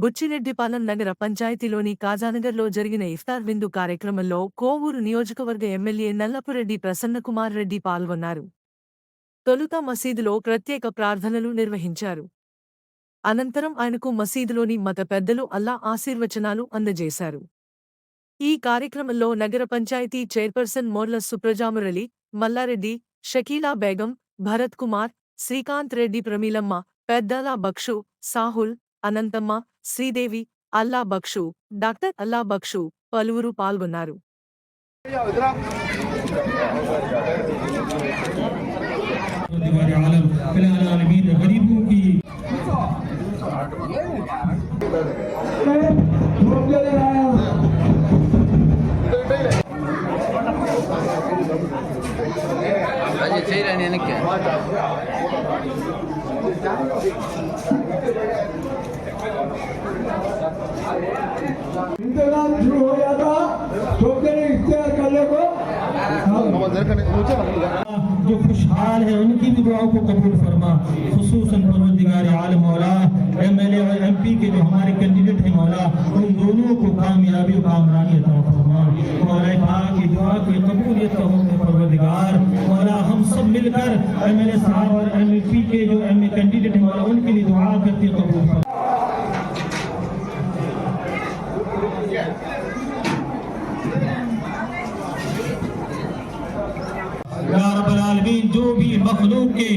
బుచ్చిరెడ్డిపాలెం నగర పంచాయతీలోని కాజానగర్లో జరిగిన ఇఫ్తార్ విందు కార్యక్రమంలో కోవూరు నియోజకవర్గ ఎమ్మెల్యే నల్లపురెడ్డి ప్రసన్నకుమార్ రెడ్డి పాల్గొన్నారు. తొలుత మసీదులో ప్రత్యేక ప్రార్థనలు నిర్వహించారు. అనంతరం ఆయనకు మసీదులోని మత పెద్దలు అల్లా ఆశీర్వచనాలు అందజేశారు. ఈ కార్యక్రమంలో నగర పంచాయతీ చైర్పర్సన్ మోర్ల సుప్రజామురళి, మల్లారెడ్డి, షకీలా బేగం, భరత్ కుమార్, శ్రీకాంత్ రెడ్డి, ప్రమీలమ్మ, పెద్దలా బక్షు, సాహుల్, అనంతమ్మ, శ్రీదేవి, అల్లా బక్షు, డాక్టర్ అల్లా బక్షు పలువురు పాల్గొన్నారు. इंतजाम शुरू हो जाता तो इख्तियार कर ले को जो खुशहाल है उनकी भी दुआओं को कबूल फरमा, खुसूसन परवरदिगार आलम मौला एमएलए और एमपी के जो हमारे कैंडिडेट हैं मौला उन दोनों को कामयाबी और कामरानी अता फरमा। मौला पाक की दुआ की कबूलियत का हुक्म परवरदिगार मौला हम सब मिलकर एमएलए साहब और एमपी के जो कैंडिडेट हैं मौला उनके लिए दुआ करते कबूल फरमा। या रब्बल आलमीन जो भी मखलूक के